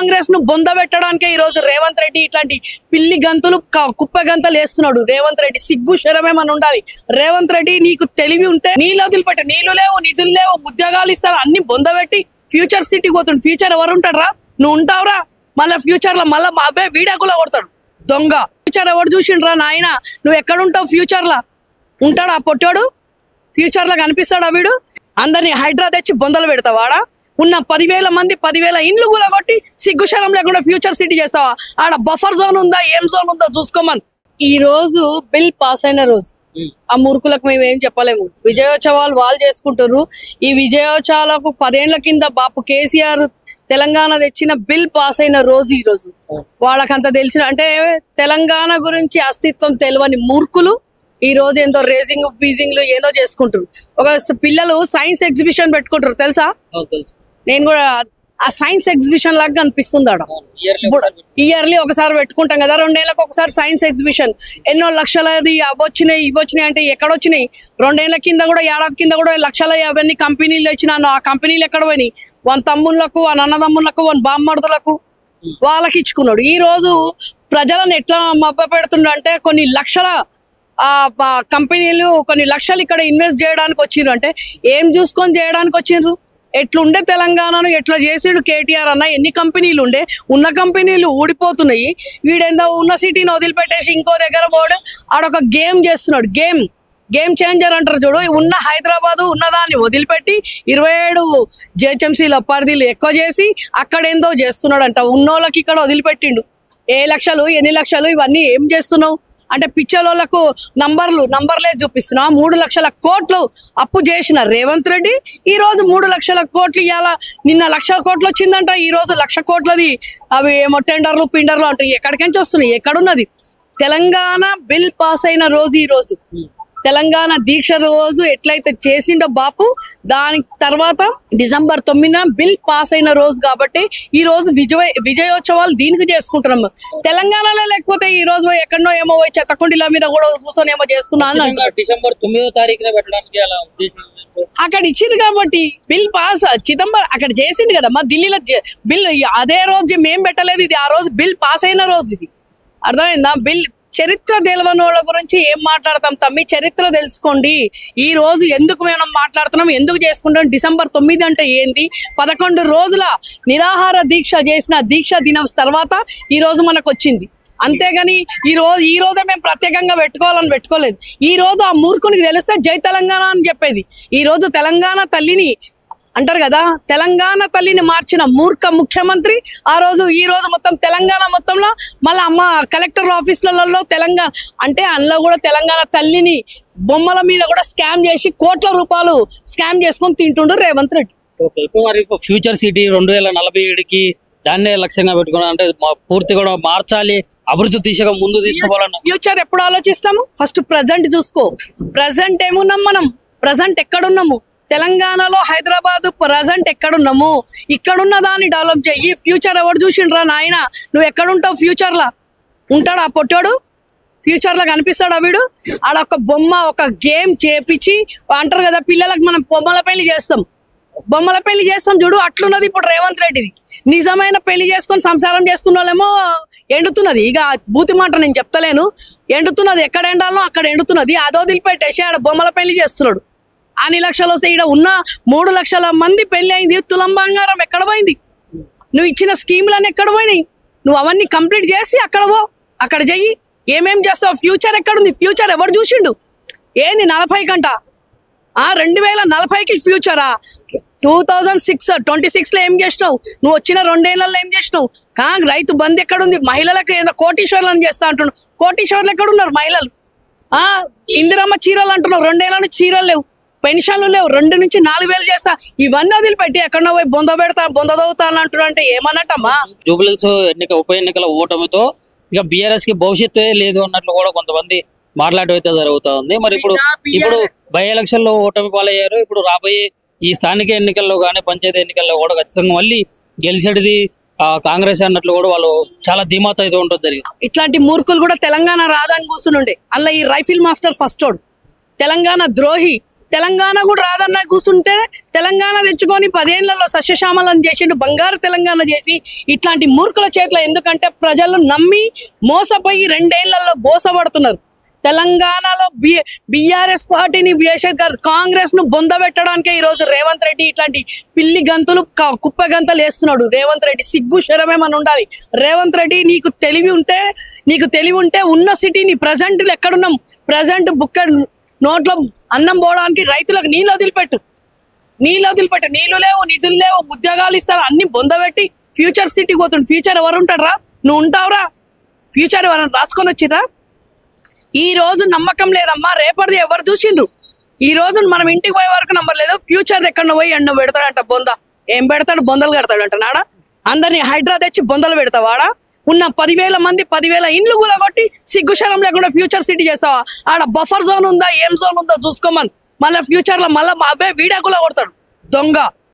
కాంగ్రెస్ ను బొంద పెట్టడానికే ఈ రోజు రేవంత్ రెడ్డి ఇట్లాంటి పిల్లి గంతులు కుప్ప గంతలు వేస్తున్నాడు. రేవంత్ రెడ్డి సిగ్గు శరమేమని ఉండాలి. రేవంత్ రెడ్డి నీకు తెలివి ఉంటే నీళ్ళు వదిలిపెట్టి, నీళ్లు లేవు, నిధులు లేవు, ఉద్యోగాలు ఇస్తారు, అన్ని బొంద పెట్టి ఫ్యూచర్ సిటీ పోతుండు. ఫ్యూచర్ ఎవరు ఉంటారా? నువ్వు ఉంటావురా? మళ్ళీ ఫ్యూచర్ లో మళ్ళీ అవే వీడాకులా కొడతాడు దొంగ. ఫ్యూచర్ ఎవరు చూసిండ్రా నాయన? నువ్వు ఎక్కడుంటావు? ఫ్యూచర్ లా ఉంటాడా పొట్టాడు? ఫ్యూచర్ లో కనిపిస్తాడా వీడు? అందరినీ హైడ్రా తెచ్చి బొందలు పెడతావాడా? ఉన్న 10,000 మంది 10,000 ఇండ్లు కూడా కొట్టి సిగ్గుశరం లేకుండా ఫ్యూచర్ సిటీ చేస్తావా? ఆడ బఫర్ జోన్ ఉందా, ఏం జోన్ ఉందో చూసుకోమని. ఈ రోజు బిల్ పాస్ అయిన రోజు. ఆ మూర్ఖులకు మేము ఏం చెప్పలేము. విజయోత్సవాలు వాళ్ళు చేసుకుంటారు. ఈ విజయోత్సవాలకు 10 ఏళ్ల కింద బాపు కేసీఆర్ తెలంగాణ తెచ్చిన బిల్ పాస్ అయిన రోజు ఈ రోజు. వాళ్ళకంత తెలిసిన అంటే తెలంగాణ గురించి అస్తిత్వం తెలియని మూర్ఖులు ఈ రోజు ఏందో రేసింగ్ బీజింగ్లు ఏదో చేసుకుంటారు. ఒక పిల్లలు సైన్స్ ఎగ్జిబిషన్ పెట్టుకుంటారు తెలుసా? నేను కూడా ఆ సైన్స్ ఎగ్జిబిషన్ లాగా అనిపిస్తుంది. ఆడ ఇయర్లీ ఒకసారి పెట్టుకుంటాం కదా, 2 ఏళ్ళకి ఒకసారి సైన్స్ ఎగ్జిబిషన్. ఎన్నో లక్షలది అవొచ్చినాయి ఇవొచ్చినాయి అంటే ఎక్కడొచ్చినాయి? 2 ఏళ్ల కింద కూడా, ఏడాది కింద కూడా లక్షల అవన్నీ కంపెనీలు వచ్చినాను. ఆ కంపెనీలు ఎక్కడ పోయినాయి? 1 తమ్ముళ్ళకు, 1 అన్నదమ్ములకు, 1 బామ్మర్దులకు వాళ్ళకి ఇచ్చుకున్నాడు. ఈ రోజు ప్రజలను ఎట్లా మబ్బ పెడుతుండ అంటే కొన్ని లక్షల కంపెనీలు కొన్ని లక్షలు ఇక్కడ ఇన్వెస్ట్ చేయడానికి వచ్చిండ్రు. అంటే ఏం చూసుకొని చేయడానికి వచ్చిండ్రు? ఎట్లుండే తెలంగాణను ఎట్లా చేసిండు కేటీఆర్ అన్న? ఎన్ని కంపెనీలు ఉండే? ఉన్న కంపెనీలు ఊడిపోతున్నాయి. వీడేందో ఉన్న సిటీని వదిలిపెట్టేసి ఇంకో దగ్గర పోవడం, ఆడొక గేమ్ చేస్తున్నాడు. గేమ్ చేంజర్ అంటారు చూడు. ఉన్న హైదరాబాదు ఉన్నదాన్ని వదిలిపెట్టి 27 జిహెచ్ఎంసీల పరిధిలు ఎక్కువ చేసి అక్కడేందో చేస్తున్నాడు అంట. ఉన్నోళ్ళకి ఇక్కడ వదిలిపెట్టిండు. ఏ లక్షలు, ఎన్ని లక్షలు, ఇవన్నీ ఏం చేస్తున్నావు అంటే పిచ్చలోళ్ళకు నంబర్లే చూపిస్తున్నావు. 3 లక్షల కోట్లు అప్పు చేసిన రేవంత్ రెడ్డి ఈ రోజు 3 లక్షల కోట్లు ఇవ్వాల. నిన్న 1,00,000 కోట్లు వచ్చిందంట, ఈ రోజు 1,00,000 కోట్లది అవి ఏమో టెండర్లు పిండర్లు అంటారు. ఎక్కడికించి వస్తున్నాయి? ఎక్కడున్నది? తెలంగాణ బిల్ పాస్ అయిన రోజు ఈ రోజు. తెలంగాణ దీక్ష రోజు ఎట్లయితే చేసిండో బాపు, దాని తర్వాత డిసెంబర్ 9న బిల్ పాస్ అయిన రోజు కాబట్టి ఈ రోజు విజయోత్సవాలు దీనికి చేసుకుంటున్నాం. తెలంగాణలో లేకపోతే ఈ రోజు ఎక్కడో ఏమో చెత్తకుండీల మీద కూడా కూర్చొని ఏమో చేస్తున్నాను. డిసెంబర్ 9వ తారీఖున పెట్టడానికి అలా అక్కడ ఇచ్చింది కాబట్టి బిల్ పాస్. చిదంబరం అక్కడ చేసిండు కదా, మా ఢిల్లీలో బిల్ అదే రోజు మేం పెట్టలేదు. ఇది ఆ రోజు బిల్ పాస్ అయిన రోజు. ఇది అర్థమైందా? బిల్ చరిత్ర తెలియని వాళ్ళ గురించి ఏం మాట్లాడతాం తమ్మి? చరిత్ర తెలుసుకోండి. ఈ రోజు ఎందుకు మేము మాట్లాడుతున్నాం, ఎందుకు చేసుకుంటాం? డిసెంబర్ 9 అంటే ఏంది? 11 రోజుల నిరాహార దీక్ష చేసిన దీక్ష దినం తర్వాత ఈ రోజు మనకు వచ్చింది. అంతేగాని ఈ రోజే మేము ప్రత్యేకంగా పెట్టుకోలేదు. ఈ రోజు ఆ మూర్ఖునికి తెలిస్తే జై తెలంగాణ అని చెప్పేది. ఈ రోజు తెలంగాణ తల్లిని అంటారు కదా, తెలంగాణ తల్లిని మార్చిన మూర్ఖ ముఖ్యమంత్రి ఈ రోజు మొత్తం తెలంగాణ మొత్తంలో మళ్ళీ కలెక్టర్ ఆఫీసులలో తెలంగాణ అంటే అందులో కూడా తెలంగాణ తల్లిని బొమ్మల మీద కూడా స్కామ్ చేసి కోట్ల రూపాయలు స్కామ్ చేసుకొని తింటుండు రేవంత్ రెడ్డి. ఫ్యూచర్ సిటీ 2047కి దాన్నే లక్ష్యంగా పెట్టుకున్నా అంటే పూర్తి కూడా మార్చాలి, అభివృద్ధి దిశగా ముందు తీసుకోవాలన్న. ఫ్యూచర్ ఎప్పుడు ఆలోచిస్తాము? ఫస్ట్ ప్రజెంట్ చూసుకో. ప్రజెంట్ ఏమున్నాం మనం? ప్రజెంట్ ఎక్కడున్నాము? తెలంగాణలో హైదరాబాద్ ప్రజెంట్ ఎక్కడున్నాము? ఇక్కడున్న దాన్ని డెవలప్ చెయ్యి. ఫ్యూచర్ ఎవరు చూసిండ్రా నాయన? నువ్వు ఎక్కడుంటావు? ఫ్యూచర్ లా ఉంటాడా పొట్టాడు? ఫ్యూచర్ లో కనిపిస్తాడా వీడు? ఆడ ఒక బొమ్మ, ఒక గేమ్ చేపించి అంటారు కదా, పిల్లలకు మనం బొమ్మల పెళ్లి చేస్తాం చూడు, అట్లున్నది ఇప్పుడు రేవంత్ రెడ్డిది. నిజమైన పెళ్లి చేసుకొని సంసారం చేసుకున్న వాళ్ళేమో ఎండుతున్నది. ఇక బూతి మాట నేను చెప్తలేను, ఎండుతున్నది. ఎక్కడ ఎండాలో అక్కడ ఎండుతున్నది. అదో వదిలిపెట్టేసి ఆడ బొమ్మల పెళ్లి చేస్తున్నాడు. అన్ని లక్షలు వస్తే ఈడ ఉన్న 3 లక్షల మంది పెళ్లి అయింది. తులం బంగారం ఎక్కడ పోయింది? నువ్వు ఇచ్చిన స్కీములన్నీ ఎక్కడ పోయినాయి? నువ్వు అవన్నీ కంప్లీట్ చేసి అక్కడ చెయ్యి. ఏమేం చేస్తావు? ఫ్యూచర్ ఎక్కడుంది? ఫ్యూచర్ ఎవరు చూసిండు? ఏంది 40 కంట? 2040కి ఫ్యూచరా? 2026లో ఏం చేసినావు? నువ్వు వచ్చిన 2 ఏళ్లలో ఏం చేసినావు? రైతు బంధు ఎక్కడుంది? మహిళలకు ఏదో కోటీశ్వర్లను చేస్తా అంటున్నావు. కోటీశ్వర్లు ఎక్కడున్నారు మహిళలు? ఇందిరమ్మ చీరలు అంటున్నావు, 2 ఏళ్ల నుంచి చీరలు లేవు, పెన్షన్లు లేవు, 2 నుంచి 4,000 చేస్తా. ఇవన్నీ వదిలిపెట్టి ఎక్కడో పోయి బొంద దవ్వుతా అని అంటున్నా అంటే ఏమన్నట్టమ్మా? జూబ్లీహిల్స్ ఉప ఎన్నికల ఓటమితో ఇక బీఆర్ఎస్ కి భవిష్యత్తు లేదు అన్నట్లు కూడా కొంతమంది మాట్లాడైతే జరుగుతా ఉంది. మరి ఇప్పుడు బై ఎలక్షన్ లో ఓటమి పాలయ్యారు. ఇప్పుడు రాబోయే ఈ స్థానిక ఎన్నికల్లో కానీ పంచాయతీ ఎన్నికల్లో కూడా ఖచ్చితంగా మళ్ళీ గెలిచేది కాంగ్రెస్ అన్నట్లు కూడా వాళ్ళు చాలా ధీమాతో అయితే ఉంటుంది జరిగింది. ఇట్లాంటి మూర్ఖులు కూడా తెలంగాణ రాదని కూర్చునుండే. అలా ఈ రైఫిల్ మాస్టర్ ఫస్ట్ తెలంగాణ ద్రోహి తెలంగాణ కూడా రాదన్న కూర్చుంటే తెలంగాణ తెచ్చుకొని 10 ఏళ్లలో సస్యశ్యామలం చేసిండు, బంగారు తెలంగాణ చేసి ఇట్లాంటి మూర్ఖుల చేతిలో. ఎందుకంటే ప్రజలు నమ్మి మోసపోయి 2 ఏళ్లలో గోసపడుతున్నారు. తెలంగాణలో బీఆర్ఎస్ పార్టీని కాంగ్రెస్ ను బొందబెట్టడానికే ఈ రోజు రేవంత్ రెడ్డి ఇట్లాంటి పిల్లి గంతులు కుప్ప గంతలు వేస్తున్నాడు. రేవంత్ రెడ్డి సిగ్గు శరమేమని ఉండాలి. రేవంత్ రెడ్డి నీకు తెలివి ఉంటే ఉన్న సిటీని ప్రజెంట్ ఎక్కడున్నాం, ప్రజెంట్ బుక్క నోట్లో అన్నం పోవడానికి రైతులకు నీళ్ళు వదిలిపెట్టు. నీళ్లు లేవు, నిధులు లేవు, ఉద్యోగాలు ఇస్తారు, అన్ని బొందబెట్టి ఫ్యూచర్ సిటీ పోతుండు. ఫ్యూచర్ ఎవరు ఉంటారా? నువ్వు ఉంటావురా? ఫ్యూచర్ ఎవరైనా రాసుకొని వచ్చిరా? ఈ రోజు నమ్మకం లేదమ్మా, రేపటిది ఎవరు చూసిండ్రు? ఈ రోజు మనం ఇంటికి పోయే వరకు నమ్మర్ లేదు. ఫ్యూచర్ ఎక్కడ పోయి ఎండ పెడతాడంట, బొంద ఏం పెడతాడు? బొందలు కడతాడంట. నాడా అందరినీ హైడ్రా తెచ్చి బొందలు పెడతావాడా? ఉన్న 10,000 మంది 10,000 ఇండ్లు కూడా కొట్టి సిగ్గుశరం లేకుండా ఫ్యూచర్ సిటీ చేస్తావా? ఆడ బఫర్ జోన్ ఉందా, ఏం జోన్ ఉందో చూసుకోమని. మళ్ళీ ఫ్యూచర్ లో మళ్ళీ అవే వీడియో కూడా కొడతాడు దొంగ.